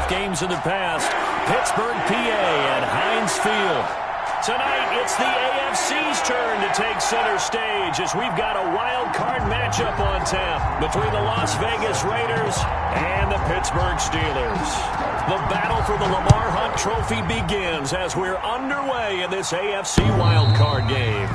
playoff games in the past. Pittsburgh, PA at Heinz Field. Tonight, it's the AFC's turn to take center stage as we've got a wild card matchup on tap between the Las Vegas Raiders and the Pittsburgh Steelers. The battle for the Lamar Hunt Trophy begins as we're underway in this AFC wild card game.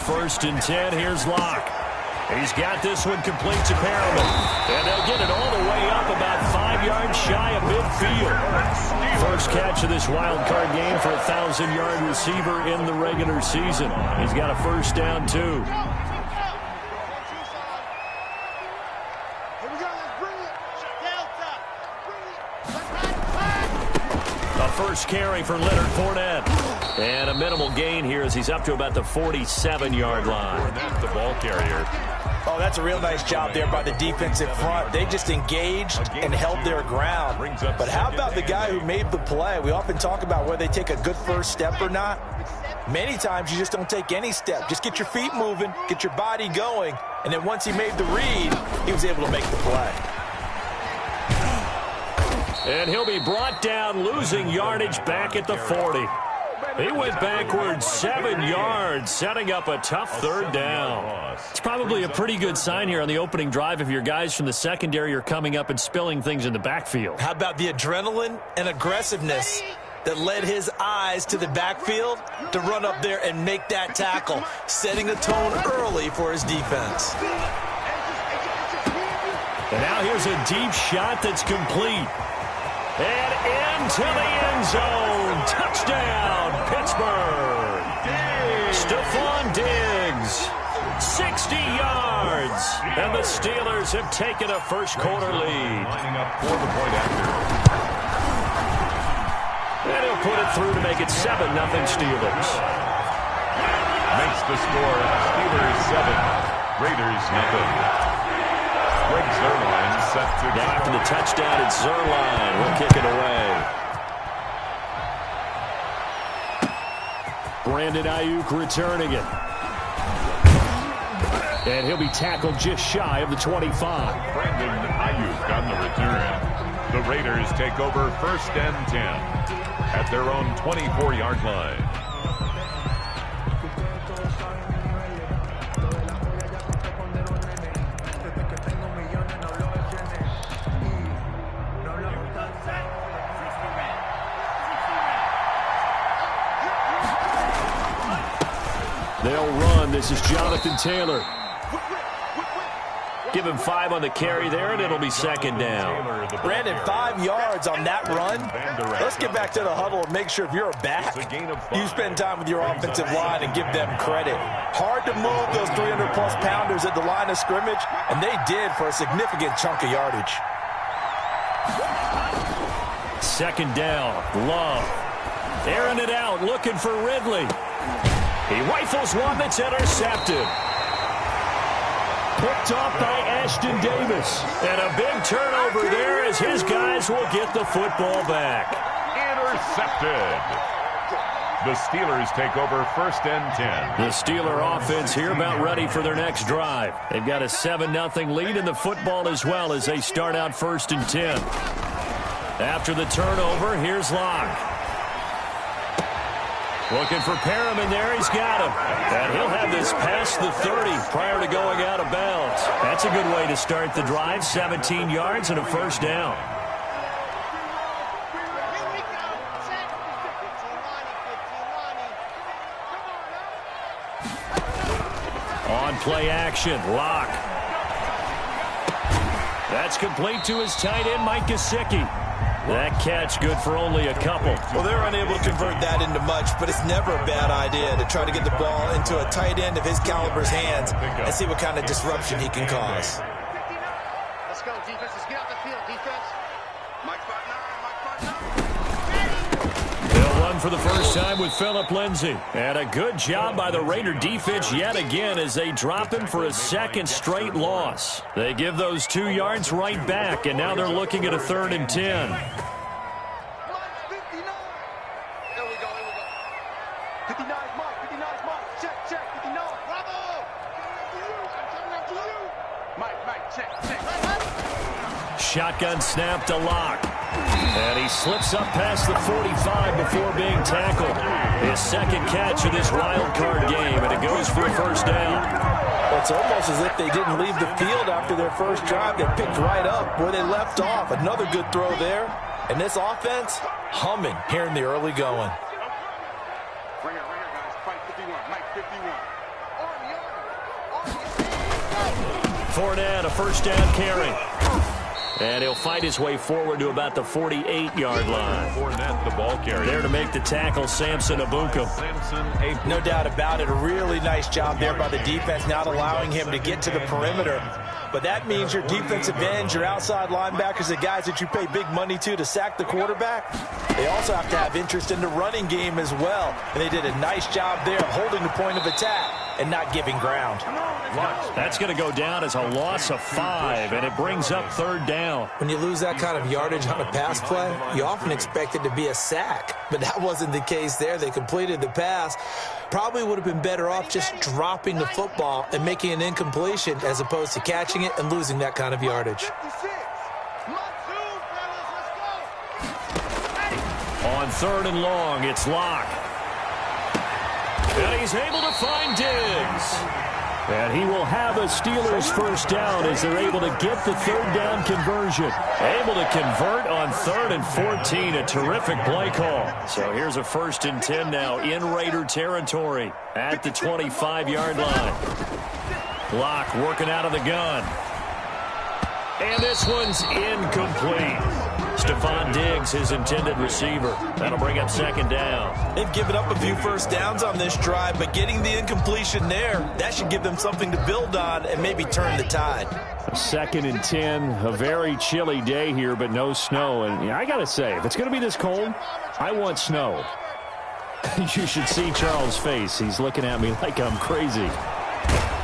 First and 10, here's Locke. He's got this one complete to Perriman. And they'll get it all the way up about 5 yards shy of midfield. First catch of this wild card game for a 1,000-yard receiver in the regular season. He's got a first down, too. A first carry for Leonard Fournette. And a minimal gain here as he's up to about the 47-yard line. That's the ball carrier. Oh, that's a real nice job there by the defensive front. They just engaged and held their ground. But how about the guy who made the play? We often talk about whether they take a good first step or not. Many times you just don't take any step. Just get your feet moving, get your body going, and then once he made the read, he was able to make the play. And he'll be brought down, losing yardage back at the 40. He went backwards 7 yards, setting up a tough third down. It's probably a pretty good sign here on the opening drive if your guys from the secondary are coming up and spilling things in the backfield. How about the adrenaline and aggressiveness that led his eyes to the backfield to run up there and make that tackle, setting a tone early for his defense. And now here's a deep shot that's complete. And into the end zone. Touchdown, Pittsburgh. Stephon Diggs, 60 yards. And the Steelers have taken a first-quarter lead. Lining up for the point after. And he'll put it through to make it 7-0 Steelers. Makes the score Steelers 7, Raiders 0. Greg Zuerlein set to now after the touchdown, it's Zuerlein. We'll kick it away. Brandon Ayuk returning it. And he'll be tackled just shy of the 25. Brandon Ayuk on the return. The Raiders take over first and 10 at their own 24-yard line. They'll run. This is Jonathan Taylor. Give him 5 on the carry there, and it'll be second down. Brandon, 5 yards on that run. Let's get back to the huddle and make sure if you're back, you spend time with your offensive line and give them credit. Hard to move those 300-plus pounders at the line of scrimmage, and they did for a significant chunk of yardage. Second down. Love. Airing it out, looking for Ridley. He rifles one that's intercepted. Picked off by Ashton Davis. And a big turnover there as his guys will get the football back. Intercepted. The Steelers take over first and 10. The Steeler offense here about ready for their next drive. They've got a 7-0 lead in the football as well as they start out first and 10. After the turnover, here's Locke. Looking for Perriman there. He's got him. And he'll have this past the 30 prior to going out of bounds. That's a good way to start the drive. 17 yards and a first down. On play action, Locke. That's complete to his tight end, Mike Gesicki. That catch good for only a couple. Well, they're unable to convert that into much, but it's never a bad idea to try to get the ball into a tight end of his caliber's hands and see what kind of disruption he can cause. Let's go, defense. Let's get out the field, defense. Mike 5-9, Mike 5-9. They'll run for the first time with Phillip Lindsay. And a good job by the Raider defense yet again as they drop him for a second straight loss. They give those 2 yards right back, and now they're looking at a 3rd and 10. Shotgun snap to Locke. And he slips up past the 45 before being tackled. His second catch of this wild card game, and it goes for a first down. Well, it's almost as if they didn't leave the field after their first drive. They picked right up where they left off. Another good throw there. And this offense, humming here in the early going. Bring it, guys. Fight 51. Mike 51. Fournette, a first down carry. And he'll fight his way forward to about the 48-yard line. Fournette, the ball carrier. There to make the tackle, Samson Ebukam. No doubt about it. A really nice job there by the defense, not allowing him to get to the perimeter. But that means your defensive ends, your outside linebackers, the guys that you pay big money to sack the quarterback, they also have to have interest in the running game as well. And they did a nice job there of holding the point of attack and not giving ground. That's going to go down as a loss of 5, and it brings up 3rd down. When you lose that kind of yardage on a pass play, you often expect it to be a sack. But that wasn't the case there. They completed the pass. Probably would have been better off just dropping the football and making an incompletion as opposed to catching it and losing that kind of yardage. On 3rd and long, it's Locke. And he's able to find Diggs. And he will have a Steelers first down as they're able to get the 3rd down conversion. Able to convert on 3rd and 14. A terrific play call. So here's a 1st and 10 now in Raider territory at the 25-yard line. Locke working out of the gun. And this one's incomplete. Stephon Diggs, his intended receiver. That'll bring up 2nd down. They've given up a few first downs on this drive, but getting the incompletion there, that should give them something to build on and maybe turn the tide. 2nd and 10, a very chilly day here, but no snow. And I got to say, if it's going to be this cold, I want snow. You should see Charles' face. He's looking at me like I'm crazy.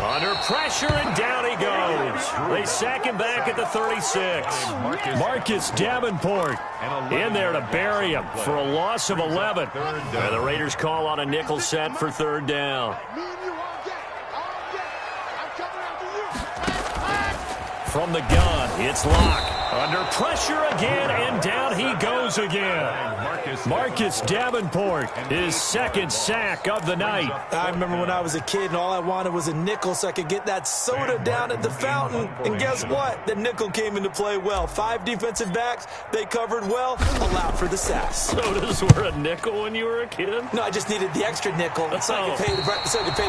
Under pressure, and down he goes. They sack him back at the 36. Marcus Davenport in there to bury him for a loss of 11. And the Raiders call on a nickel set for 3rd down. From the gun, it's Locke. Under pressure again, and down he goes again. Marcus Davenport, his 2nd sack of the night. I remember when I was a kid and all I wanted was a nickel so I could get that soda down at the fountain. And guess what? The nickel came into play well. 5 defensive backs, they covered well, allowed for the sacks. Sodas were a nickel when you were a kid? No, I just needed the extra nickel so I could pay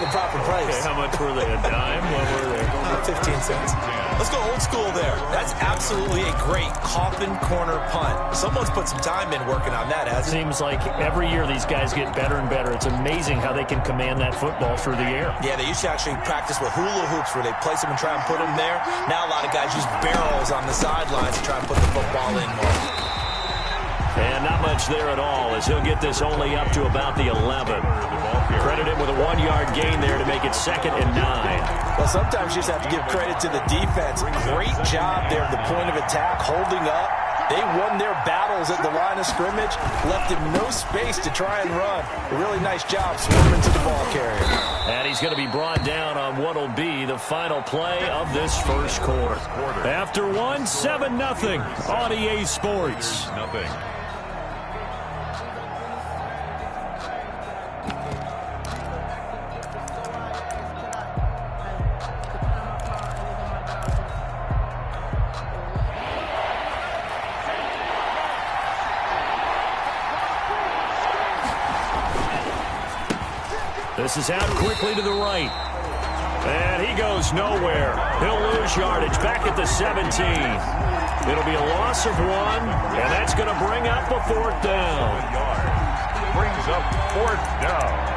the proper price. Okay, how much were they? A dime? What were they? 15 cents. Let's go old school there. That's absolutely a great coffin corner punt. Someone's put some time in working on that, hasn't it? Seems like every year these guys get better and better. It's amazing how they can command that football through the air. Yeah, they used to actually practice with hula hoops where they place them and try and put them there. Now a lot of guys use barrels on the sidelines to try and put the football in more. And not much there at all as he'll get this only up to about the 11. Credit him with a 1-yard gain there to make it 2nd and 9. Well, sometimes you just have to give credit to the defense. Great job there at the point of attack, holding up. They won their battles at the line of scrimmage, left him no space to try and run. A really nice job swarming to the ball carrier. And he's going to be brought down on what will be the final play of this first quarter. After 1, 7-0 on EA Sports. Nothing. This is out quickly to the right. And he goes nowhere. He'll lose yardage back at the 17. It'll be a loss of 1, and that's going to bring up a 4th down. Brings up 4th down.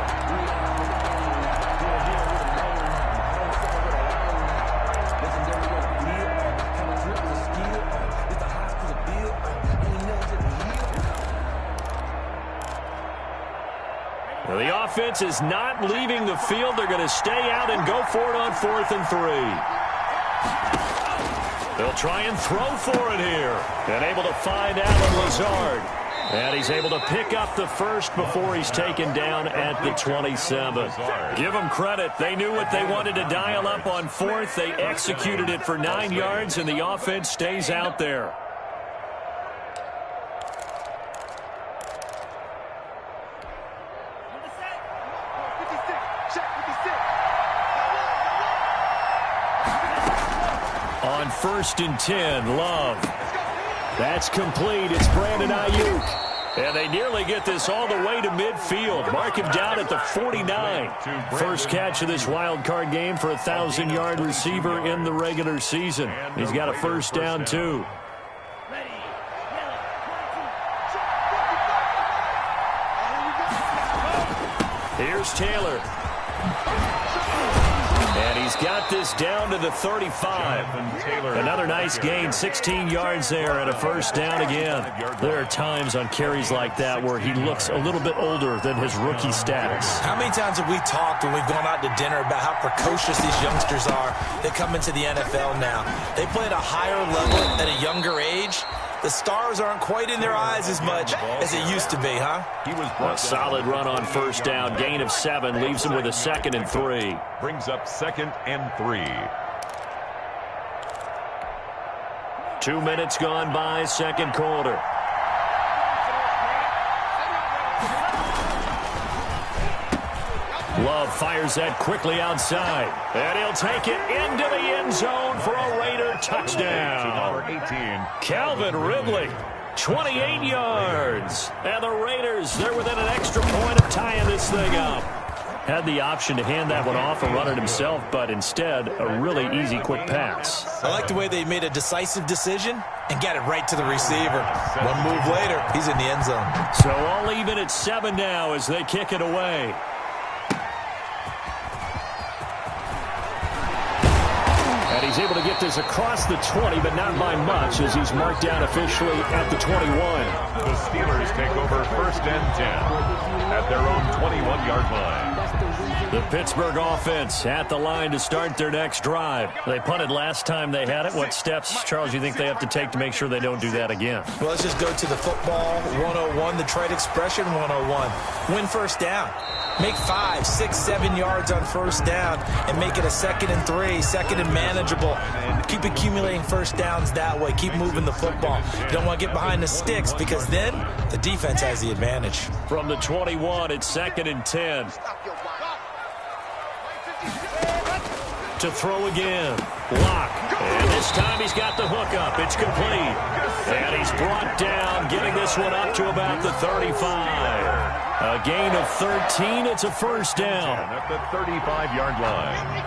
defense is not leaving the field. They're going to stay out and go for it on 4th and 3. They'll try and throw for it here. And able to find Allen Lazard. And he's able to pick up the first before he's taken down at the 27. Give them credit. They knew what they wanted to dial up on 4th. They executed it for 9 yards, and the offense stays out there. On 1st and 10, Love. That's complete. It's Brandon Ayuk. And they nearly get this all the way to midfield. Mark him down at the 49. First catch of this wild card game for a 1,000-yard receiver in the regular season. He's got a first down, too. Here's Taylor. And he's got this down to the 35. Another nice gain, 16 yards there and a first down again. There are times on carries like that where he looks a little bit older than his rookie status. How many times have we talked when we've gone out to dinner about how precocious these youngsters are that come into the NFL now? They play at a higher level at a younger age. The stars aren't quite in their eyes as much as it used to be, huh? A solid run on first down. Gain of 7 leaves him with a 2nd and 3. Brings up 2nd and 3. 2 minutes gone by, second quarter. Love fires that quickly outside. And he'll take it into the end zone for a Raider touchdown. Number 18. Calvin Ridley, 28 yards. And the Raiders, they're within an extra point of tying this thing up. Had the option to hand that one off and run it himself, but instead, a really easy, quick pass. I like the way they made a decisive decision and got it right to the receiver. One move later, he's in the end zone. So all even at 7 now as they kick it away. And he's able to get this across the 20, but not by much as he's marked down officially at the 21. The Steelers take over 1st and 10 at their own 21-yard line. The Pittsburgh offense at the line to start their next drive. They punted last time they had it. What steps, Charles, you think they have to take to make sure they don't do that again? Well, let's just go to the football 101, the trade expression 101. Win first down. Make 5, 6, 7 yards on first down and make it a 2nd and 3, 2nd and manageable. Keep accumulating first downs that way. Keep moving the football. You don't want to get behind the sticks because then the defense has the advantage. From the 21, it's 2nd and 10. To throw again. Lock. And this time he's got the hook up. It's complete. And he's brought down, getting this one up to about the 35. A gain of 13. It's a first down. At the 35-yard line.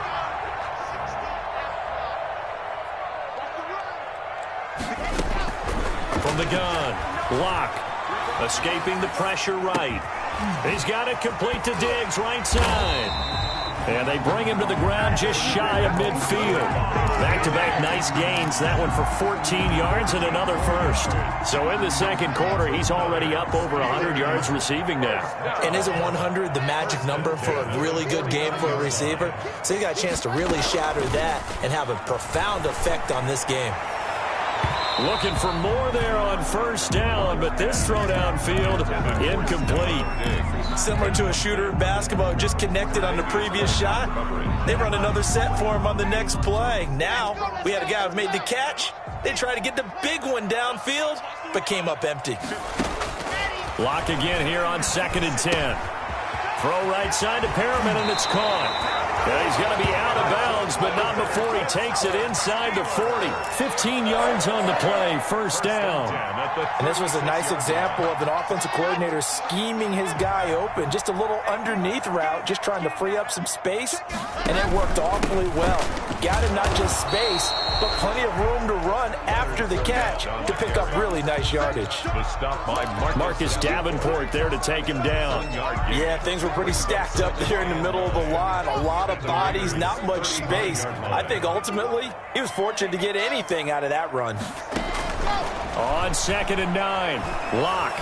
From the gun. Lock. Escaping the pressure right. He's got it complete to Diggs, right side. And they bring him to the ground just shy of midfield. Back-to-back nice gains. That one for 14 yards and another first. So in the second quarter, he's already up over 100 yards receiving now. And isn't 100 the magic number for a really good game for a receiver? So you got a chance to really shatter that and have a profound effect on this game. Looking for more there on first down, but this throw downfield incomplete. Similar to a shooter in basketball who just connected on the previous shot. They run another set for him on the next play. Now, we had a guy who made the catch. They tried to get the big one downfield, but came up empty. Lock again here on 2nd and 10. Throw right side to Perriman, and it's caught. Yeah, he's going to be out of bounds, but not before he takes it inside the 40. 15 yards on the play, first down. And this was a nice example of an offensive coordinator scheming his guy open. Just a little underneath route, just trying to free up some space, and it worked awfully well. Got him not just space, but plenty of room to run after the catch to pick up really nice yardage. The stop by Marcus Davenport there to take him down. Yeah, things were pretty stacked up there in the middle of the line. A lot of bodies, not much space. I think ultimately he was fortunate to get anything out of that run. On 2nd and 9, Lock.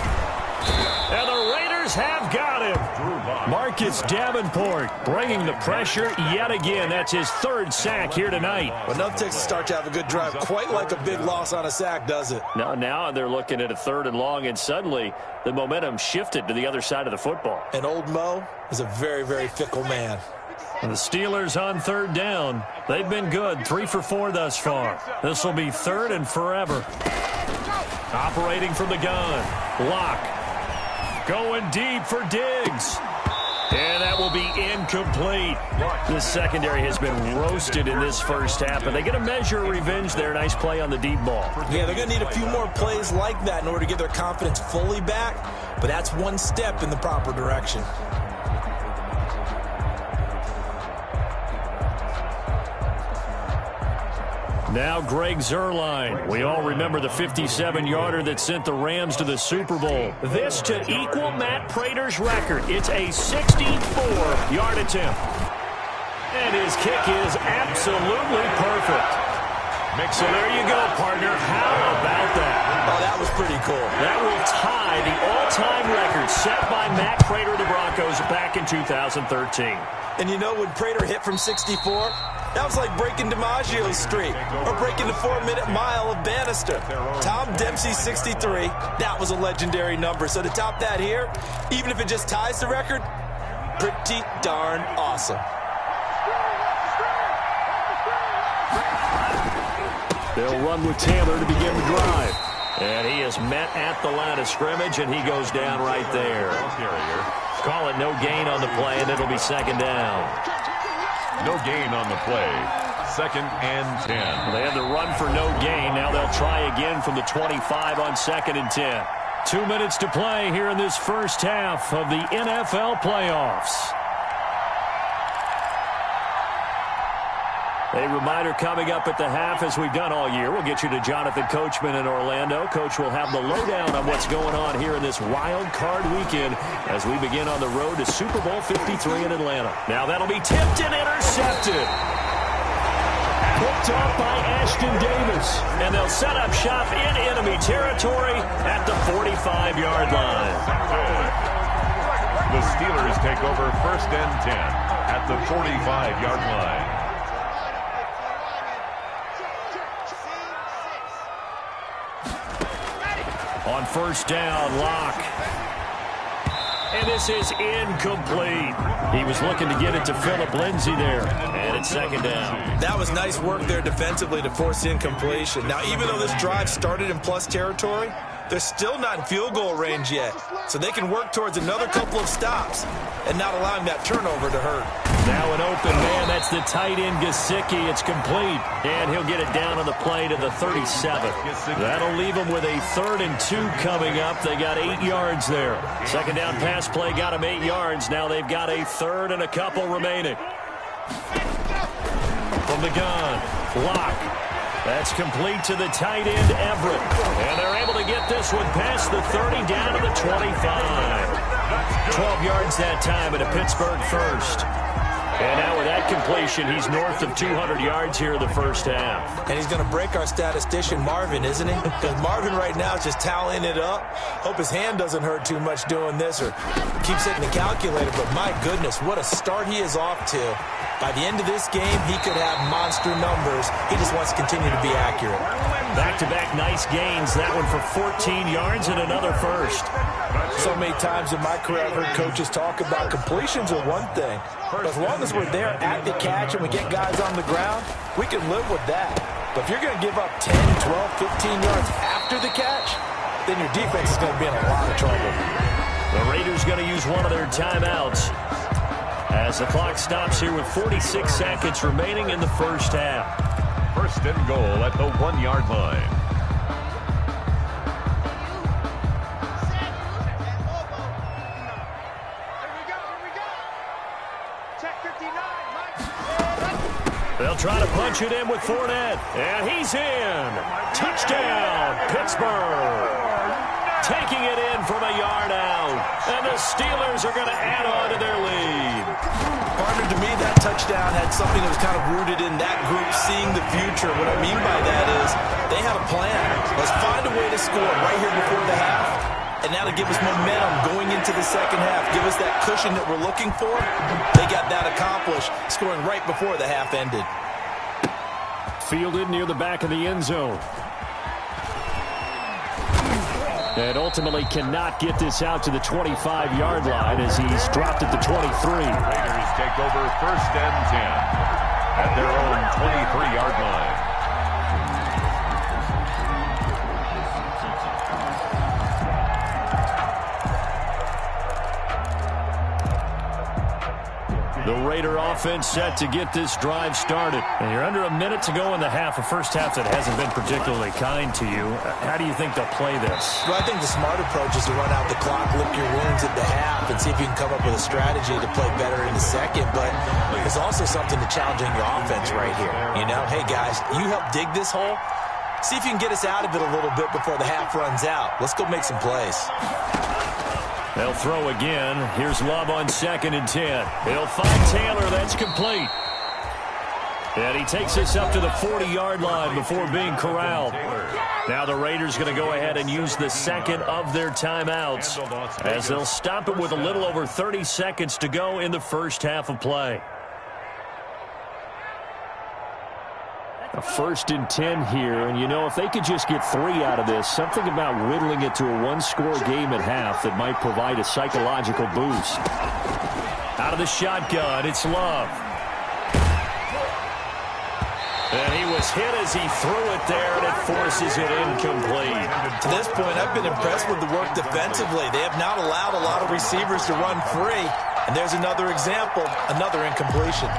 And the Raiders have got him. Drew Lock Marcus Davenport bringing the pressure yet again. That's his third sack here tonight. Well, enough takes to start to have a good drive. Quite like a big loss on a sack, does it? Now they're looking at a 3rd and long, and suddenly the momentum shifted to the other side of the football. And old Mo is a very, very fickle man. And the Steelers on 3rd down. They've been good, 3 for 4 thus far. This will be 3rd and forever. Operating from the gun. Lock. Going deep for Diggs. And that will be incomplete. The secondary has been roasted in this first half, but they get a measure of revenge there. Nice play on the deep ball. Yeah, they're going to need a few more plays like that in order to get their confidence fully back, but that's one step in the proper direction. Now Greg Zuerlein. We all remember the 57-yarder that sent the Rams to the Super Bowl. This to equal Matt Prater's record. It's a 64-yard attempt. And his kick is absolutely perfect. So there you go, partner. How about that? Oh, that was pretty cool. That will tie the all-time record set by Matt Prater of the Broncos back in 2013. And you know, when Prater hit from 64, that was like breaking DiMaggio's streak or breaking the 4-minute mile of Bannister. Tom Dempsey's 63, that was a legendary number. So to top that here, even if it just ties the record, pretty darn awesome. They'll run with Taylor to begin the drive. And he is met at the line of scrimmage, and he goes down right there. Call it no gain on the play, and it'll be 2nd down. No gain on the play. 2nd and 10. They had to run for no gain. Now they'll try again from the 25 on 2nd and 10. 2 minutes to play here in this first half of the NFL playoffs. A reminder coming up at the half, as we've done all year. We'll get you to Jonathan Coachman in Orlando. Coach will have the lowdown on what's going on here in this wild card weekend as we begin on the road to Super Bowl 53 in Atlanta. Now that'll be tipped and intercepted. Picked off by Ashton Davis. And they'll set up shop in enemy territory at the 45-yard line. The Steelers take over 1st and 10 at the 45-yard line. On 1st down, Lock. And this is incomplete. He was looking to get it to Phillip Lindsay there. And it's 2nd down. That was nice work there defensively to force incompletion. Now, even though this drive started in plus territory, they're still not in field goal range yet. So they can work towards another couple of stops and not allowing that turnover to hurt. Now an open man. That's the tight end, Gesicki. It's complete. And he'll get it down on the play to the 37. That'll leave them with a 3rd and 2 coming up. They got 8 yards there. 2nd down pass play got them 8 yards. Now they've got a 3rd and a couple remaining. From the gun, Lock. That's complete to the tight end, Everett. And they're able to get this one past the 30 down to the 25. 12 yards that time at a Pittsburgh first. And now with that completion, he's north of 200 yards here in the first half. And he's going to break our statistician, Marvin, isn't he? Because Marvin right now is just tallying it up. Hope his hand doesn't hurt too much doing this or keeps hitting the calculator. But my goodness, what a start he is off to. By the end of this game, he could have monster numbers. He just wants to continue to be accurate. Back-to-back nice gains. That one for 14 yards and another first. So many times in my career, I've heard coaches talk about completions are one thing. But as long as we're there at the catch and we get guys on the ground, we can live with that. But if you're going to give up 10, 12, 15 yards after the catch, then your defense is going to be in a lot of trouble. The Raiders going to use one of their timeouts as the clock stops here with 46 seconds remaining in the first half. 1st and goal at the 1-yard line. They'll try to punch it in with Fournette. And he's in. Touchdown, Pittsburgh. Taking it in from a yard out. And the Steelers are going to add on to their lead. Partner, to me, that touchdown had something that was kind of rooted in that group seeing the future. What I mean by that is they had a plan. Let's find a way to score right here before the half. And that'll give us momentum going into the second half. Give us that cushion that we're looking for. They got that accomplished, scoring right before the half ended. Fielded near the back of the end zone. And ultimately cannot get this out to the 25-yard line as he's dropped at the 23. Raiders take over 1st and 10 at their own 23-yard line. The Raider offense set to get this drive started. And you're under a minute to go in the half, a first half that hasn't been particularly kind to you. How do you think they'll play this? Well, I think the smart approach is to run out the clock, lick your wounds at the half, and see if you can come up with a strategy to play better in the second. But there's also something to challenging your offense right here. You know, hey, guys, you help dig this hole. See if you can get us out of it a little bit before the half runs out. Let's go make some plays. They'll throw again. Here's Love on 2nd and 10. He'll find Taylor. That's complete. And he takes us up to the 40-yard line before being corralled. Now the Raiders going to go ahead and use the second of their timeouts as they'll stop it with a little over 30 seconds to go in the first half of play. A 1st and 10 here, and you know, if they could just get 3 out of this, something about whittling it to a one-score game at half that might provide a psychological boost. Out of the shotgun, it's Love. And he was hit as he threw it there, and it forces it incomplete. To this point, I've been impressed with the work defensively. They have not allowed a lot of receivers to run free, and there's another example, another incompletion.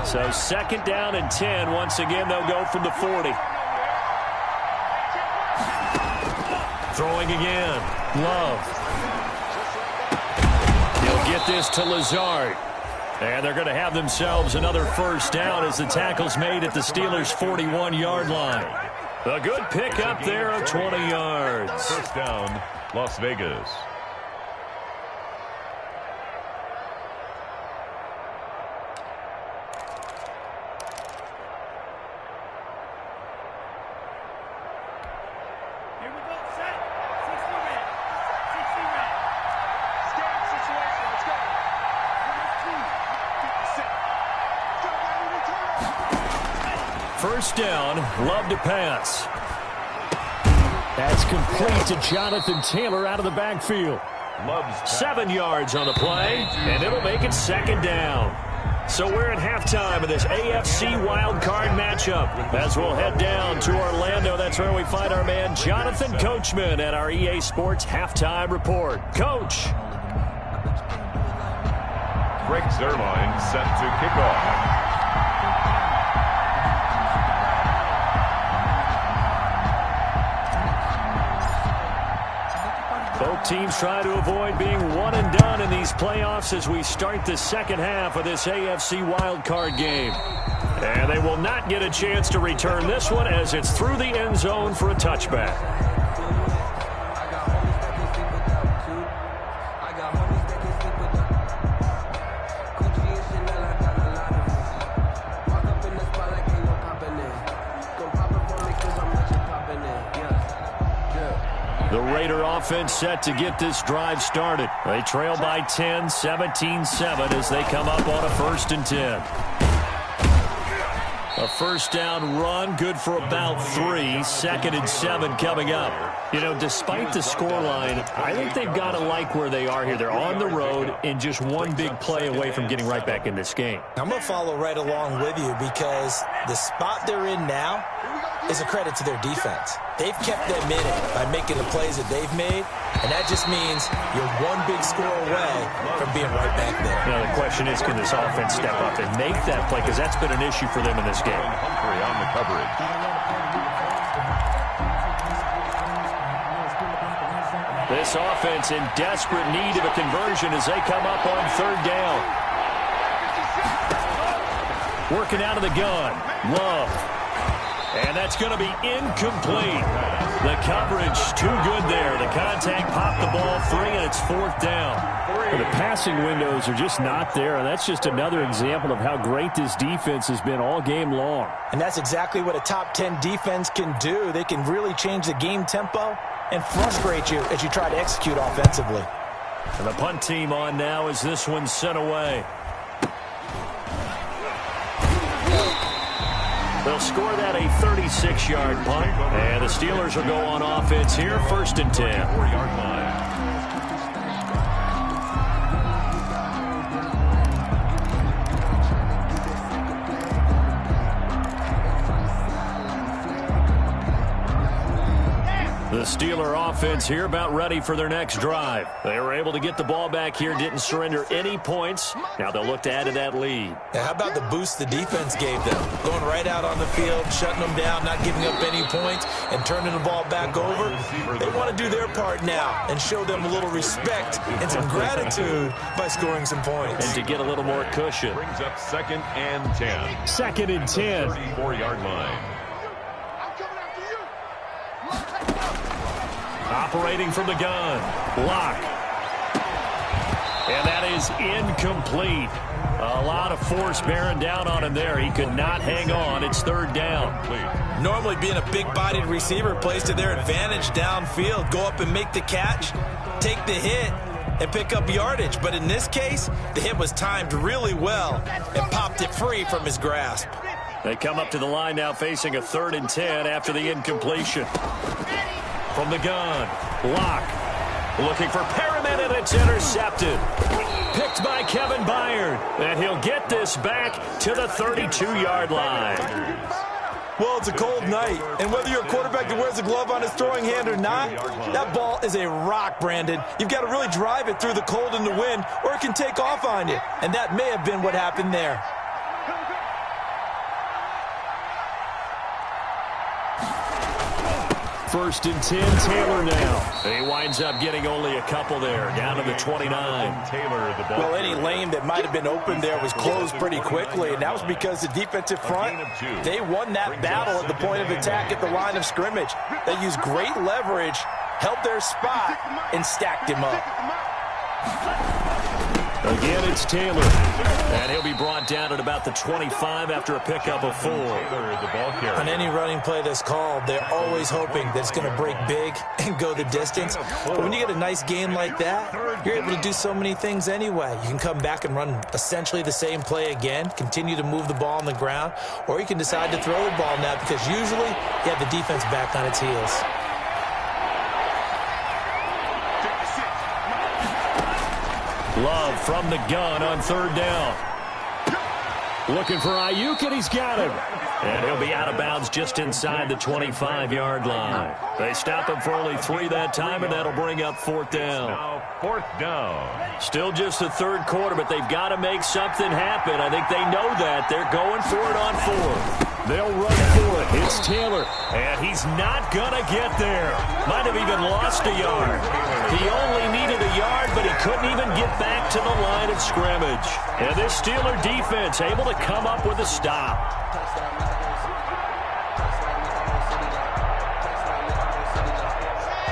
So 2nd down and 10. Once again, they'll go from the 40. Throwing again. Love. He'll get this to Lazard. And they're going to have themselves another first down as the tackle's made at the Steelers' 41-yard line. A good pickup there of 20 yards. First down, Las Vegas. First down, Love to pass. That's complete to Jonathan Taylor out of the backfield. 7 yards on the play, and it'll make it 2nd down. So we're at halftime of this AFC wildcard matchup. As we'll head down to Orlando, that's where we find our man Jonathan Coachman at our EA Sports Halftime Report. Coach. Greg Zuerlein set to kick off. Both teams try to avoid being one and done in these playoffs as we start the second half of this AFC wildcard game. And they will not get a chance to return this one as it's through the end zone for a touchback. The Raider offense set to get this drive started. They trail by 10, 17-7 as they come up on a 1st and 10. A first down run, good for about 3. 2nd and 7 coming up. You know, despite the scoreline, I think they've got to like where they are here. They're on the road and just one big play away from getting right back in this game. I'm going to follow right along with you because the spot they're in now is a credit to their defense. They've kept them in it by making the plays that they've made, and that just means you're one big score away from being right back there. Now, the question is, can this offense step up and make that play? Because that's been an issue for them in this game. Humphrey on the coverage. This offense in desperate need of a conversion as they come up on 3rd down. Working out of the gun. Love. And that's going to be incomplete. The coverage too good there. The contact popped the ball free, and it's 4th down. The passing windows are just not there, and that's just another example of how great this defense has been all game long. And that's exactly what a top 10 defense can do. They can really change the game tempo and frustrate you as you try to execute offensively. And the punt team on now as this one's sent away. They'll score that a 36-yard punt. And the Steelers will go on offense here, 1st and 10. 4-yard line. The Steeler offense here about ready for their next drive. They were able to get the ball back here, didn't surrender any points. Now they'll look to add to that lead. Now, how about the boost the defense gave them? Going right out on the field, shutting them down, not giving up any points, and turning the ball back over. They want to do their part now and show them a little respect and some gratitude by scoring some points. And to get a little more cushion. Brings up 2nd and 10. 2nd and 10. 34-yard line. Operating from the gun. Lock. And that is incomplete. A lot of force bearing down on him there. He could not hang on. It's 3rd down. Normally being a big-bodied receiver plays to their advantage downfield. Go up and make the catch, take the hit, and pick up yardage. But in this case, the hit was timed really well and popped it free from his grasp. They come up to the line now facing a 3rd and 10 after the incompletion. From the gun, Lock. Looking for Perriman, and it's intercepted. Picked by Kevin Byard. And he'll get this back to the 32-yard line. Well, it's a cold night, and whether you're a quarterback that wears a glove on his throwing hand or not, that ball is a rock, Brandon. You've got to really drive it through the cold and the wind, or it can take off on you. And that may have been what happened there. 1st and 10, Taylor now. He winds up getting only a couple there, down to the 29. Taylor, the ball. Well, any lane that might have been open there was closed pretty quickly, and that was because the defensive front, they won that battle at the point of attack at the line of scrimmage. They used great leverage, held their spot, and stacked him up. Again, it's Taylor. And he'll be brought down at about the 25 after a pickup of 4. Taylor, the ball carrier. On any running play that's called, they're always hoping that it's going to break big and go the distance. But when you get a nice game like that, you're able to do so many things anyway. You can come back and run essentially the same play again, continue to move the ball on the ground, or you can decide to throw the ball now because usually you have the defense back on its heels. Love from the gun on 3rd down. Looking for Ayuk, and he's got him. And he'll be out of bounds just inside the 25-yard line. They stop him for only 3 that time, and that'll bring up 4th down. Now 4th down. Still just the 3rd quarter, but they've got to make something happen. I think they know that. They're going for it on 4th. They'll run for it. It's Taylor, and he's not going to get there. Might have even lost a yard. He only needed a yard, but he couldn't even get back to the line of scrimmage. And this Steeler defense able to come up with a stop.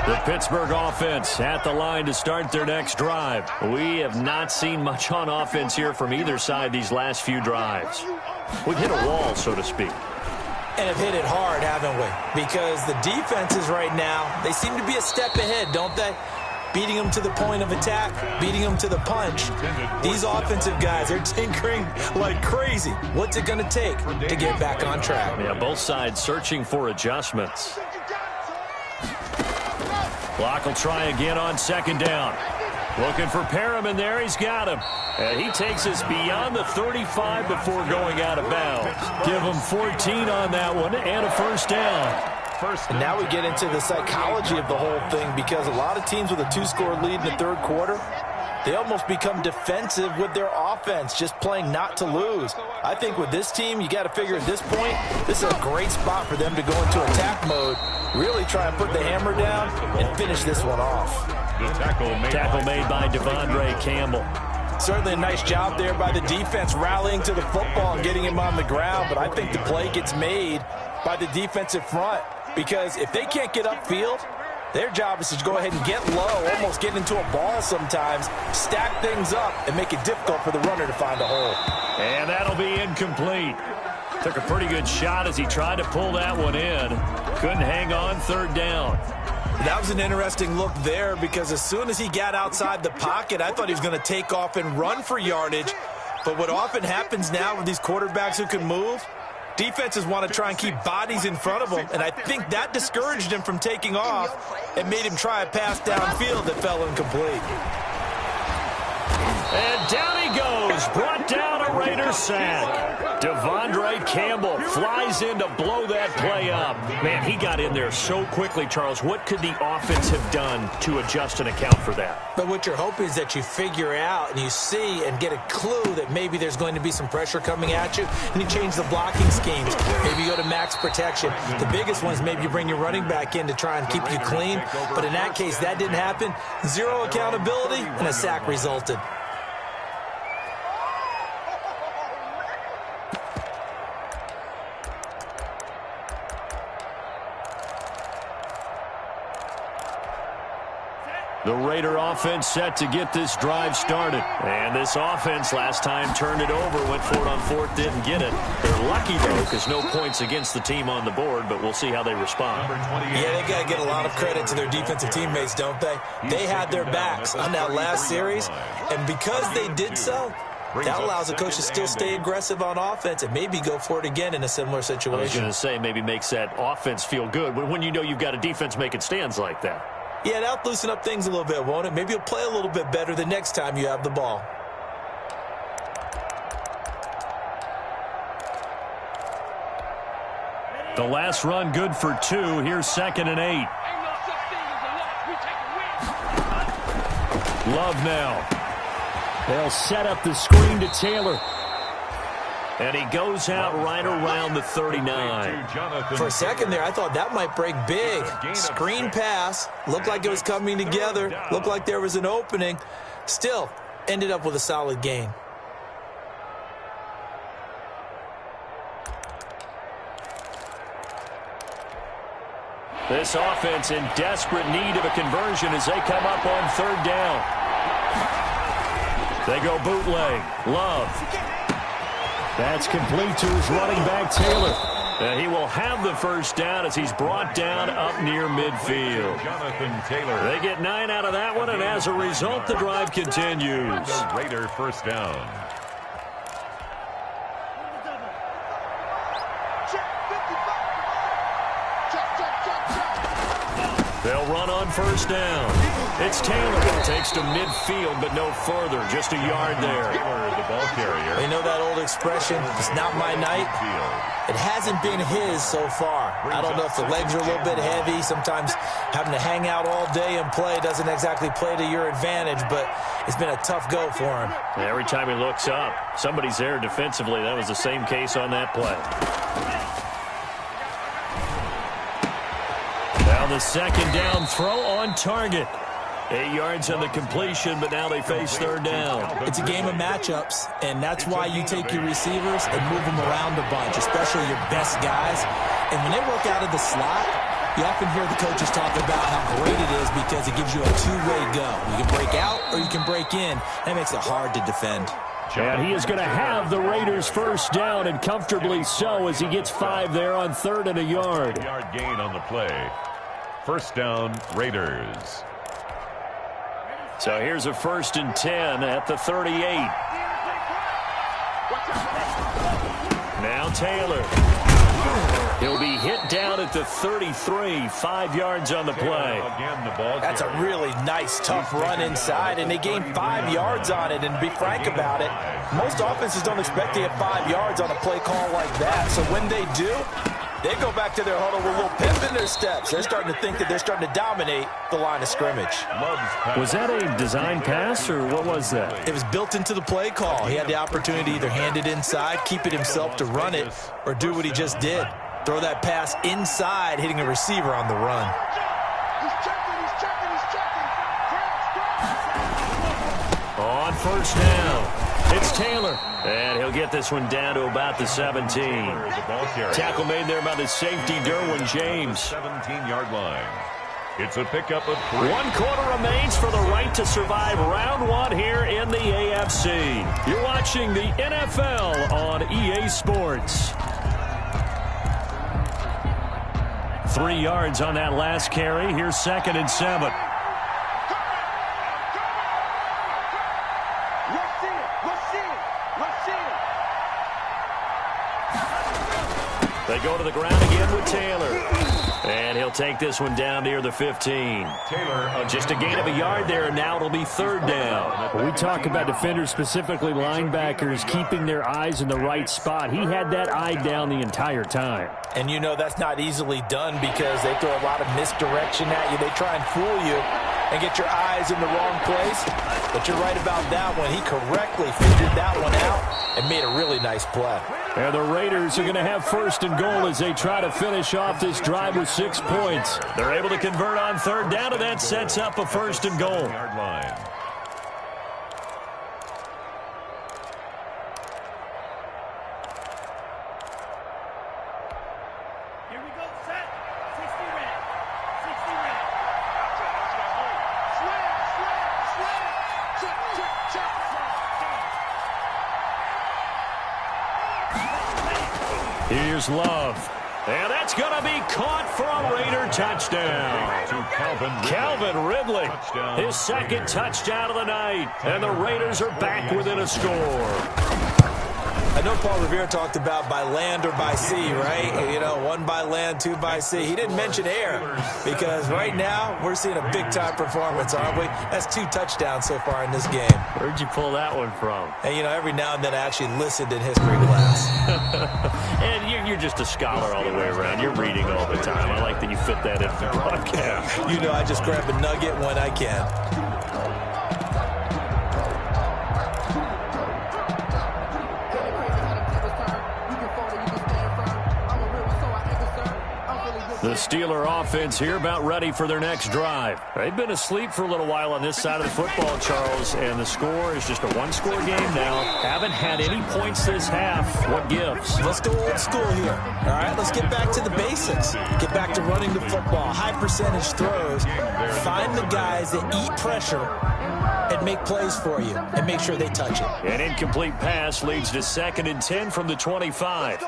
The Pittsburgh offense at the line to start their next drive. We have not seen much on offense here from either side these last few drives. We've hit a wall, so to speak. And have hit it hard, haven't we? Because the defenses right now, they seem to be a step ahead, don't they? Beating them to the point of attack, beating them to the punch. These offensive guys are tinkering like crazy. What's it going to take to get back on track? Yeah, both sides searching for adjustments. Block will try again on 2nd down. Looking for Perriman there. He's got him. And he takes us beyond the 35 before going out of bounds. Give him 14 on that one and a 1st down. And now we get into the psychology of the whole thing because a lot of teams with a 2-score lead in the 3rd quarter, they almost become defensive with their offense, just playing not to lose. I think with this team, you got to figure at this point, this is a great spot for them to go into attack mode, really try and put the hammer down and finish this one off. The tackle made by Devondre Campbell. Certainly a nice job there by the defense rallying to the football and getting him on the ground, but I think the play gets made by the defensive front. because if they can't get upfield, their job is to go ahead and get low, almost get into a ball sometimes, stack things up, and make it difficult for the runner to find a hole. And that'll be incomplete. Took a pretty good shot as he tried to pull that one in. Couldn't hang on third down. That was an interesting look there because as soon as he got outside the pocket, I thought he was going to take off and run for yardage. But what often happens now with these quarterbacks who can move, defenses want to try and keep bodies in front of them, and I think that discouraged him from taking off and made him try a pass downfield that fell incomplete. And down he goes, brought down a Raider sack. Devondre Campbell flies in to blow that play up. Man, he got in there so quickly, Charles. What could the offense have done to adjust and account for that? But what you're hoping is that you figure out and you see and get a clue that maybe there's going to be some pressure coming at you, and you change the blocking schemes. Maybe you go to max protection. The biggest one is maybe you bring your running back in to try and keep you clean. But in that case, that didn't happen. Zero accountability, and a sack resulted. The Raider offense set to get this drive started. And this offense last time turned it over, went for it on fourth, didn't get it. They're lucky, though, because no points against the team on the board, but we'll see how they respond. Yeah, they got to get a lot of credit to their defensive teammates, don't they? They had their backs on that last series, and because they did so, that allows the coach to still stay aggressive on offense and maybe go for it again in a similar situation. I was going to say maybe makes that offense feel good when you know you've got a defense making stands like that. Yeah, that'll loosen up things a little bit, won't it? Maybe you'll play a little bit better the next time you have the ball. The last run good for 2. Here's 2nd and 8. Love now. They'll set up the screen to Taylor. And he goes out right around the 39. For a second there, I thought that might break big. Screen pass. Looked like it was coming together. Looked like there was an opening. Still, ended up with a solid gain. This offense in desperate need of a conversion as they come up on third down. They go bootleg. Love. That's complete to his running back, Taylor. He will have the first down as he's brought down up near midfield. They get 9 out of that one, and as a result, the drive continues. Raider first down. They'll run on first down. It's Taylor. Takes to midfield, but no further. Just a yard there. Taylor, the ball carrier. You know that old expression, it's not my night? It hasn't been his so far. I don't know if the legs are a little bit heavy. Sometimes having to hang out all day and play doesn't exactly play to your advantage, but it's been a tough go for him. Every time he looks up, somebody's there defensively. That was the same case on that play. Now the second down throw on target. 8 yards on the completion, but now they face third down. It's a game of matchups, and that's why you take your receivers and move them around a bunch, especially your best guys. And when they work out of the slot, you often hear the coaches talk about how great it is because it gives you a two-way go. You can break out or you can break in. That makes it hard to defend. And he is going to have the Raiders first down, and comfortably so as he gets 5 there on 3rd and a yard. Yard gain on the play. First down, Raiders. So here's a 1st and 10 at the 38. Now Taylor. He'll be hit down at the 33, 5 yards on the play. That's a really nice, tough run inside, and they gained 5 yards on it. And to be frank about it, most offenses don't expect to get 5 yards on a play call like that. So when they do, they go back to their huddle with a little pep in their steps. They're starting to think that they're starting to dominate the line of scrimmage. Was that a design pass, or what was that? It was built into the play call. He had the opportunity to either hand it inside, keep it himself to run it, or do what he just did. Throw that pass inside, hitting a receiver on the run. On first down. It's Taylor. And he'll get this one down to about the 17. Tackle made there by the safety, Derwin James. 17-yard line. It's a pickup of 3. 1 quarter remains for the right to survive round 1 here in the AFC. You're watching the NFL on EA Sports. 3 yards on that last carry. Here's 2nd and 7. They go to the ground again with Taylor. And he'll take this one down near the 15. Taylor, just a gain of a yard there, and now it'll be 3rd down. When we talk about defenders, specifically linebackers, keeping their eyes in the right spot. He had that eye down the entire time. And you know that's not easily done because they throw a lot of misdirection at you. They try and fool you and get your eyes in the wrong place. But you're right about that one. He correctly figured that one out and made a really nice play. And the Raiders are going to have 1st and goal as they try to finish off this drive with 6 points. They're able to convert on 3rd down, and that sets up a 1st and goal. Yard line. Here we go, set. 60 red. 60 red. Here's Love. And that's going to be caught for a Raider touchdown. To Calvin Ridley. His 2nd touchdown of the night. And the Raiders are back within a score. I know Paul Revere talked about by land or by sea, right? You know, 1 by land, 2 by sea. He didn't mention air because right now we're seeing a big-time performance, aren't we? That's 2 touchdowns so far in this game. Where'd you pull that one from? And, you know, every now and then I actually listened in history class. And you're just a scholar all the way around. You're reading all the time. I like that you fit that in the broadcast. You know, I just grab a nugget when I can. The Steeler offense here about ready for their next drive. They've been asleep for a little while on this side of the football, Charles, and the score is just a 1-score game now. Haven't had any points this half. What gives? Let's go old school here. All right, let's get back to the basics. Get back to running the football, high percentage throws. Find the guys that eat pressure and make plays for you and make sure they touch it. An incomplete pass leads to 2nd and 10 from the 25.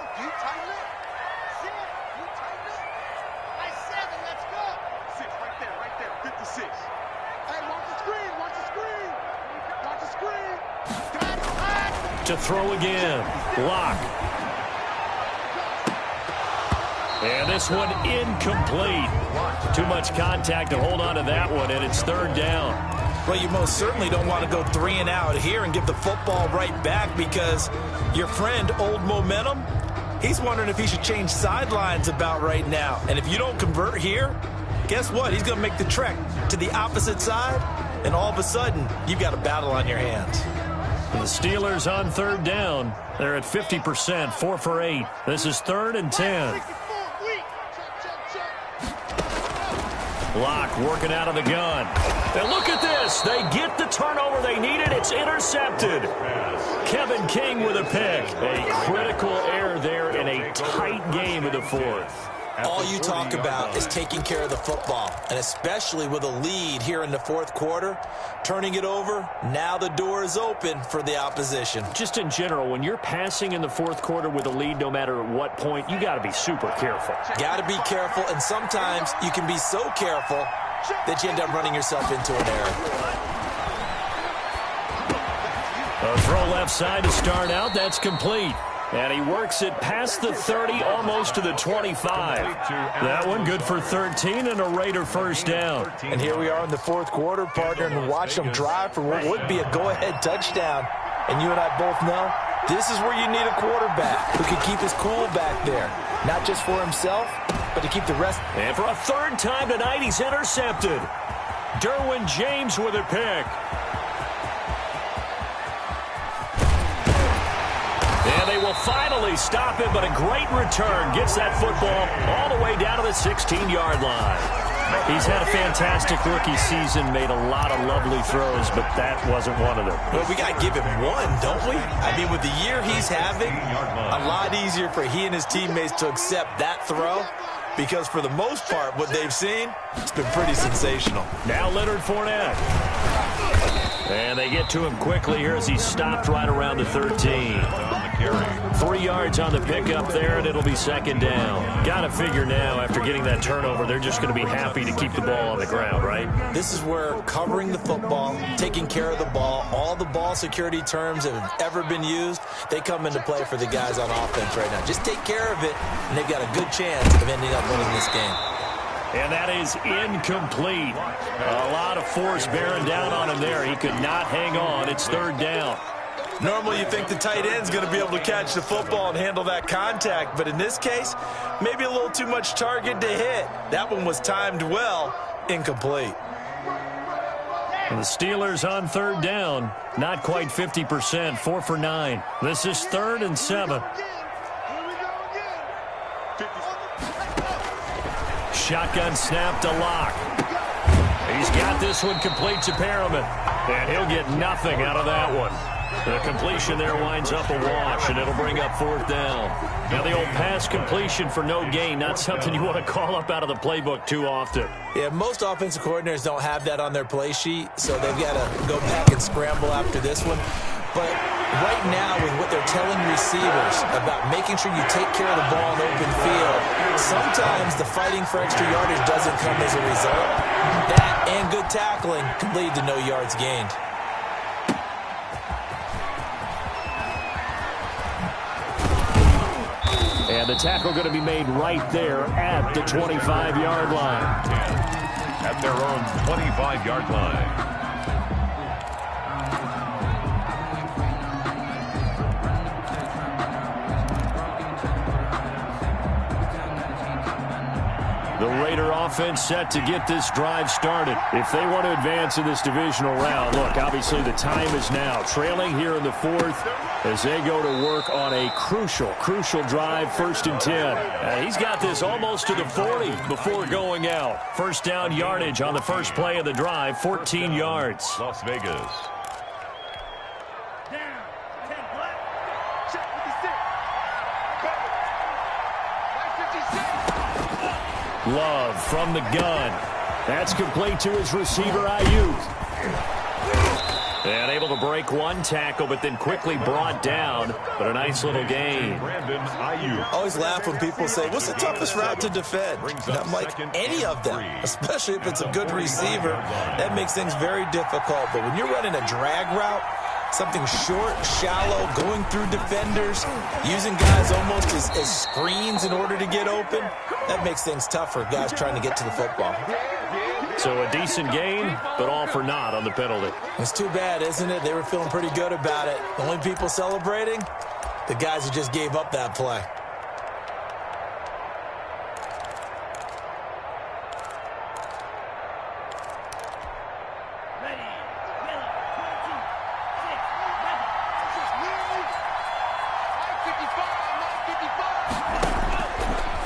To throw again. Lock. And this one incomplete. Too much contact to hold on to that one, and it's 3rd down. Well, you most certainly don't want to go 3 and out here and give the football right back because your friend, Old Momentum, he's wondering if he should change sidelines about right now. And if you don't convert here, guess what? He's going to make the trek to the opposite side, and all of a sudden, you've got a battle on your hands. The Steelers on 3rd down. They're at 50%, 4 for 8. This is 3rd and 10. Lock working out of the gun. And look at this. They get the turnover they needed. It's intercepted. Kevin King with a pick. A critical error there in a tight game in the 4th. All you talk about is taking care of the football, and especially with a lead here in the 4th quarter, turning it over, now the door is open for the opposition. Just in general, when you're passing in the 4th quarter with a lead, no matter at what point, you got to be super careful. Got to be careful, and sometimes you can be so careful that you end up running yourself into an error. A throw left side to start out. That's complete. And he works it past the 30, almost to the 25. That one good for 13 and a Raider 1st down. And here we are in the 4th quarter, partner, and watch them drive for what would be a go-ahead touchdown. And you and I both know this is where you need a quarterback who can keep his cool back there. Not just for himself, but to keep the rest. And for a 3rd time tonight, he's intercepted. Derwin James with a pick. And they will finally stop him, but a great return gets that football all the way down to the 16-yard line. He's had a fantastic rookie season, made a lot of lovely throws, but that wasn't one of them. Well, we got to give him one, don't we? I mean, with the year he's having, a lot easier for he and his teammates to accept that throw, because for the most part, what they've seen, it's been pretty sensational. Now Leonard Fournette. And they get to him quickly here as he stopped right around the 13. 3 yards on the pickup there, and it'll be second down. Got to figure now, after getting that turnover, they're just going to be happy to keep the ball on the ground, right? This is where covering the football, taking care of the ball, all the ball security terms that have ever been used, they come into play for the guys on offense right now. Just take care of it, and they've got a good chance of ending up winning this game. And that is incomplete. A lot of force bearing down on him there. He could not hang on. It's third down. Normally you think the tight end's going to be able to catch the football and handle that contact, but in this case, maybe a little too much target to hit. That one was timed well, incomplete. And the Steelers on third down, not quite 50%, 4 for 9. This is 3rd and 7. Shotgun snap to Locke. He's got this one complete to Perriman, and he'll get nothing out of that one. The completion there winds up a wash, and it'll bring up 4th down. Now the old pass completion for no gain, not something you want to call up out of the playbook too often. Yeah, most offensive coordinators don't have that on their play sheet, so they've got to go back and scramble after this one. But right now, with what they're telling receivers about making sure you take care of the ball in open field, sometimes the fighting for extra yardage doesn't come as a result. That and good tackling can lead to no yards gained. And the tackle going to be made right there at the 25-yard line. At their own 25-yard line. The Raider offense set to get this drive started. If they want to advance in this divisional round, look, obviously the time is now. Trailing here in the 4th as they go to work on a crucial drive, 1st and 10. He's got this almost to the 40 before going out. 1st down yardage on the first play of the drive, 14 yards. Las Vegas. Love from the gun. That's complete to his receiver, Ayuk. And able to break one tackle, but then quickly brought down. But a nice little gain. I always laugh when people say, what's the toughest route to defend? And I'm like, any of them, especially if it's a good receiver. That makes things very difficult. But when you're running a drag route, something short, shallow, going through defenders, using guys almost as screens in order to get open, that makes things tough for guys trying to get to the football. So a decent gain, but all for naught on the penalty. It's too bad, isn't it? They were feeling pretty good about it. The only people celebrating, the guys who just gave up that play.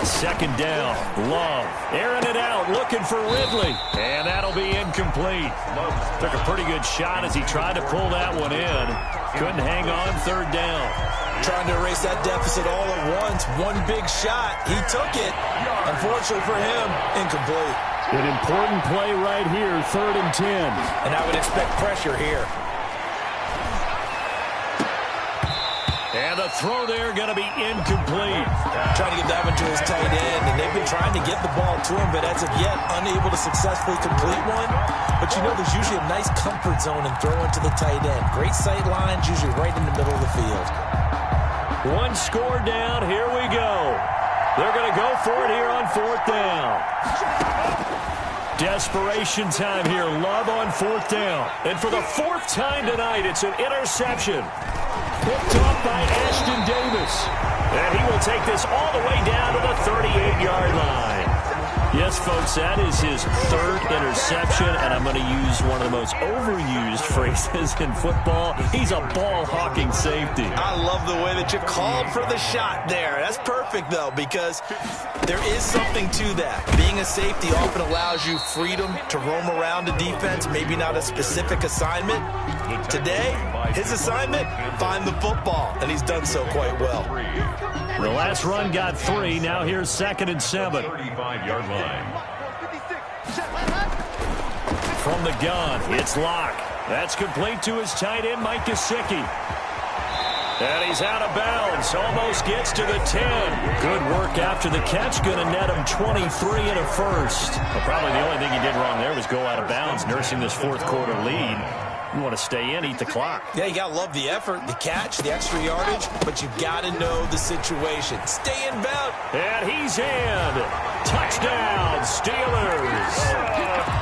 Second down, Love, airing it out, looking for Ridley, and that'll be incomplete. Took a pretty good shot as he tried to pull that one in. Couldn't hang on, 3rd down. Trying to erase that deficit all at once. One big shot. He took it. Unfortunately for him, incomplete. An important play right here, 3rd and 10. And I would expect pressure here. And the throw there going to be incomplete. Trying to get that one to his tight end, and they've been trying to get the ball to him, but as of yet, unable to successfully complete one. But you know, there's usually a nice comfort zone in throwing to the tight end. Great sight lines, usually right in the middle of the field. One score down, here we go. They're going to go for it here on 4th down. Desperation time here, Love on 4th down. And for the 4th time tonight, it's an interception. Picked off by Ashton Davis. And he will take this all the way down to the 38-yard line. Yes, folks, that is his third interception, and I'm going to use one of the most overused phrases in football. He's a ball-hawking safety. I love the way that you called for the shot there. That's perfect, though, because there is something to that. Being a safety often allows you freedom to roam around a defense, maybe not a specific assignment. Today, his assignment, find the football, and he's done so quite well. The last run got 3. Now here's 2nd and 7. 35-yard line. From the gun, it's Locke. That's complete to his tight end, Mike Gesicki. And he's out of bounds. Almost gets to the 10. Good work after the catch. Going to net him 23 and a first. Well, probably the only thing he did wrong there was go out of bounds, nursing this fourth quarter lead. You want to stay in, eat the clock. Yeah, you got to love the effort, the catch, the extra yardage, but you got to know the situation. Stay in bounds. And he's in. Touchdown, Steelers.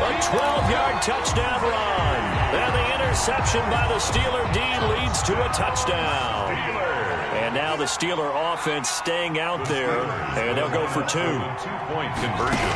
A 12-yard touchdown run. And the interception by the Steeler D leads to a touchdown. And now the Steeler offense staying out there, and they'll go for 2. 2-point conversion.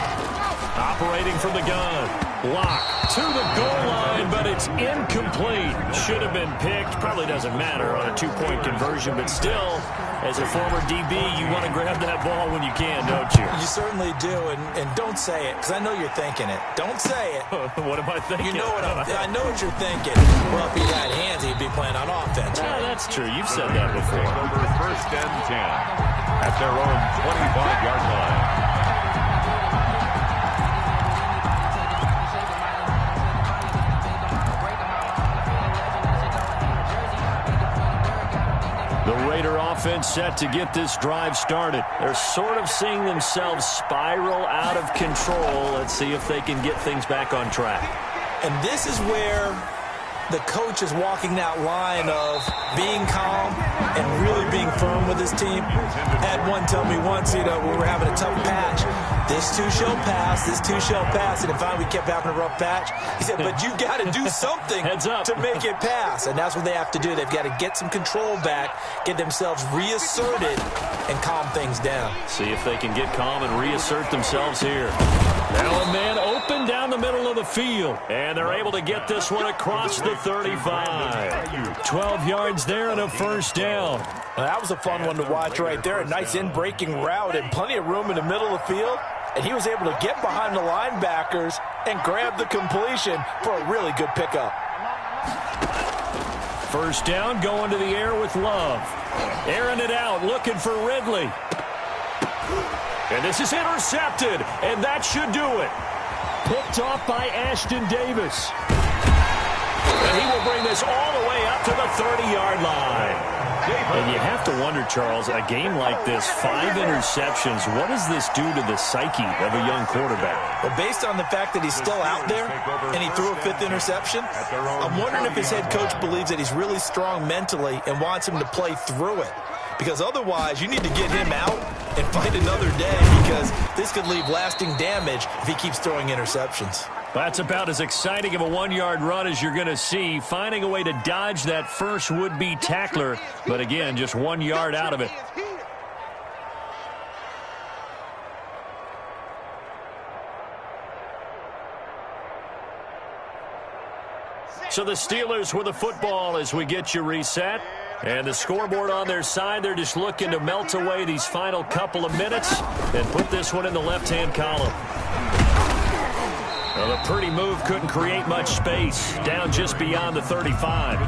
Operating from the gun. Locke to the goal line, but it's incomplete. Should have been picked. Probably doesn't matter on a 2-point conversion, but still, as a former DB, you want to grab that ball when you can, don't you? You certainly do, and don't say it, because I know you're thinking it. Don't say it. What am I thinking? You know what I know what you're thinking. Well, if he had hands, he'd be playing on offense. Yeah, that's true. You've said that before. Over 1st and 10 at their own 25-yard line. The Raider offense set to get this drive started. They're sort of seeing themselves spiral out of control. Let's see if they can get things back on track. And this is where the coach is walking that line of being calm and really being firm with his team. Had one tell me once, when we were having a tough patch, this too shall pass, this too shall pass. And finally we kept having a rough patch. He said, but you got to do something to make it pass. And that's what they have to do. They've got to get some control back, get themselves reasserted, and calm things down. See if they can get calm and reassert themselves here. Now a man open down the middle of the field. And they're able to get this one across the 35. 12 yards there and a first down. Well, that was a fun one to watch right there. A nice in-breaking route and plenty of room in the middle of the field. And he was able to get behind the linebackers and grab the completion for a really good pickup. First down, going to the air with Love. Airing it out, looking for Ridley. And this is intercepted, and that should do it. Picked off by Ashton Davis. And he will bring this all the way up to the 30-yard line. And you have to wonder, Charles, a game like this, 5 interceptions, what does this do to the psyche of a young quarterback? Well, based on the fact that he's still out there and he threw a 5th interception, I'm wondering if his head coach believes that he's really strong mentally and wants him to play through it. Because otherwise, you need to get him out and fight another day, because this could leave lasting damage if he keeps throwing interceptions. That's about as exciting of a 1-yard run as you're going to see, finding a way to dodge that first would-be tackler, but again, just 1 yard out of it. So the Steelers with the football as we get you reset. And the scoreboard on their side, they're just looking to melt away these final couple of minutes and put this one in the left-hand column. Well, the Purdy move couldn't create much space, down just beyond the 35.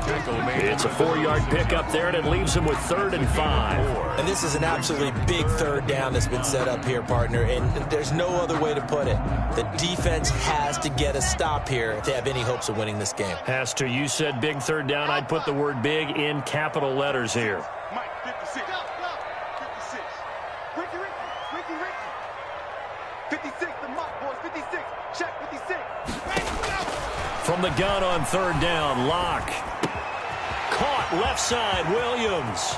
It's a 4-yard pickup there, and it leaves him with 3rd and 5. And this is an absolutely big 3rd down that's been set up here, partner, and there's no other way to put it. The defense has to get a stop here if they have any hopes of winning this game. Has to. You said big 3rd down. I'd put the word big in capital letters here. Mike, 56. 56. Ricky. 56, the mock boys, 56. Check 56. From the gun on 3rd down, Locke. Caught left side, Williams.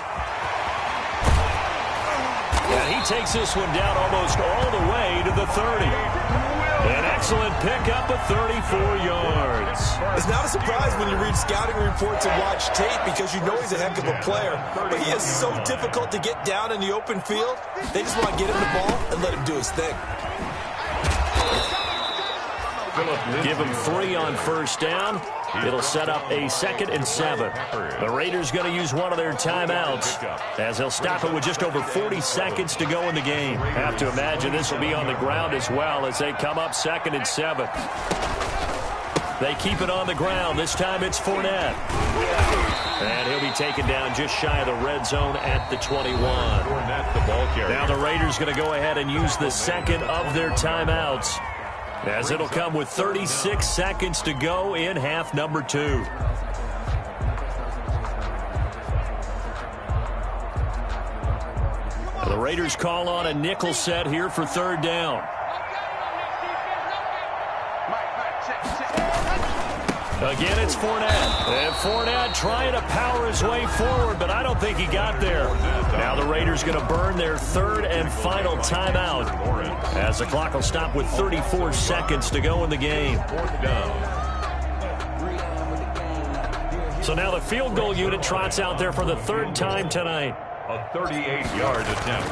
And he takes this one down almost all the way to the 30. An excellent pickup of 34 yards. It's not a surprise when you read scouting reports and watch tape, because you know he's a heck of a player. But he is so difficult to get down in the open field. They just want to get him the ball and let him do his thing. Give him 3 on first down. It'll set up a 2nd and 7. The Raiders going to use one of their timeouts as they'll stop it with just over 40 seconds to go in the game. Have to imagine this will be on the ground as well as they come up 2nd and 7. They keep it on the ground. This time it's Fournette. And he'll be taken down just shy of the red zone at the 21. Now the Raiders going to go ahead and use the 2nd of their timeouts, as it'll come with 36 seconds to go in half number 2. The Raiders call on a nickel set here for 3rd down. Again, it's Fournette. And Fournette trying to power his way forward, but I don't think he got there. Now the Raiders going to burn their 3rd and final timeout, as the clock will stop with 34 seconds to go in the game. So now the field goal unit trots out there for the 3rd time tonight. A 38-yard attempt.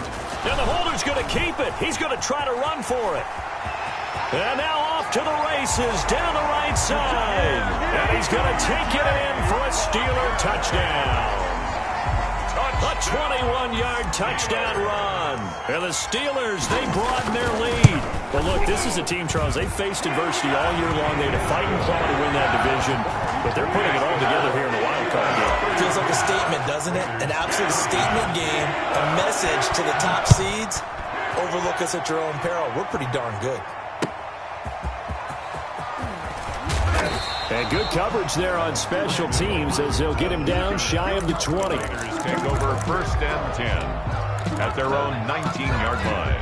Now the holder's going to keep it. He's going to try to run for it. And now off to the races down the right side. And he's going to take it in for a Steeler touchdown. A 21-yard touchdown run. And the Steelers, they broaden their lead. But look, this is a team, Charles, they faced adversity all year long. They had to fight and claw to win that division. But they're putting it all together here in the wild card game. Feels like a statement, doesn't it? An absolute statement game. A message to the top seeds. Overlook us at your own peril. We're pretty darn good. And good coverage there on special teams as they'll get him down shy of the 20. Raiders take over 1st and 10 at their own 19-yard line.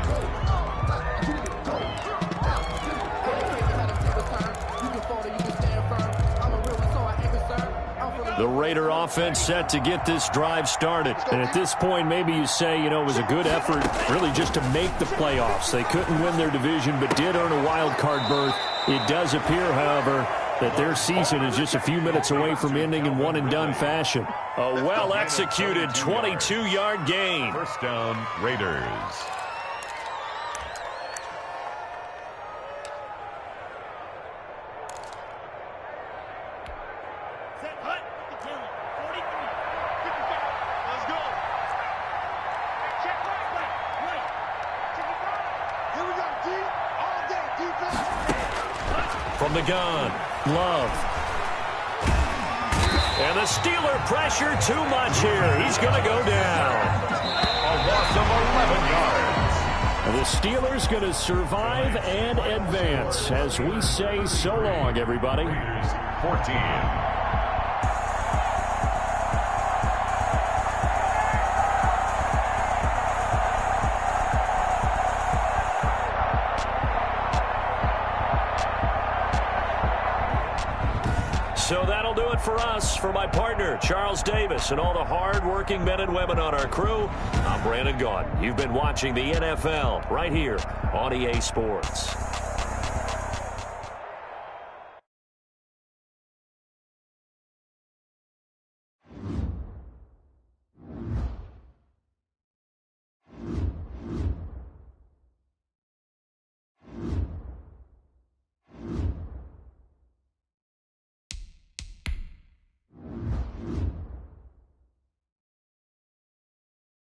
The Raider offense set to get this drive started. And at this point, maybe you say, it was a good effort really just to make the playoffs. They couldn't win their division but did earn a wild card berth. It does appear, however, that their season is just a few minutes away from ending in one-and-done fashion. A well-executed 22-yard gain. 1st down, Raiders. Set, hut, 43, 55. Let's go. Check right. Here we go, D. All day, defense. From the gun, Love. And the Steeler pressure too much here. He's going to go down. A loss of 11 yards. And the Steelers going to survive and advance as we say so long, everybody. 14. So that'll do it for us. For my partner, Charles Davis, and all the hard-working men and women on our crew, I'm Brandon Gaudin. You've been watching the NFL right here on EA Sports.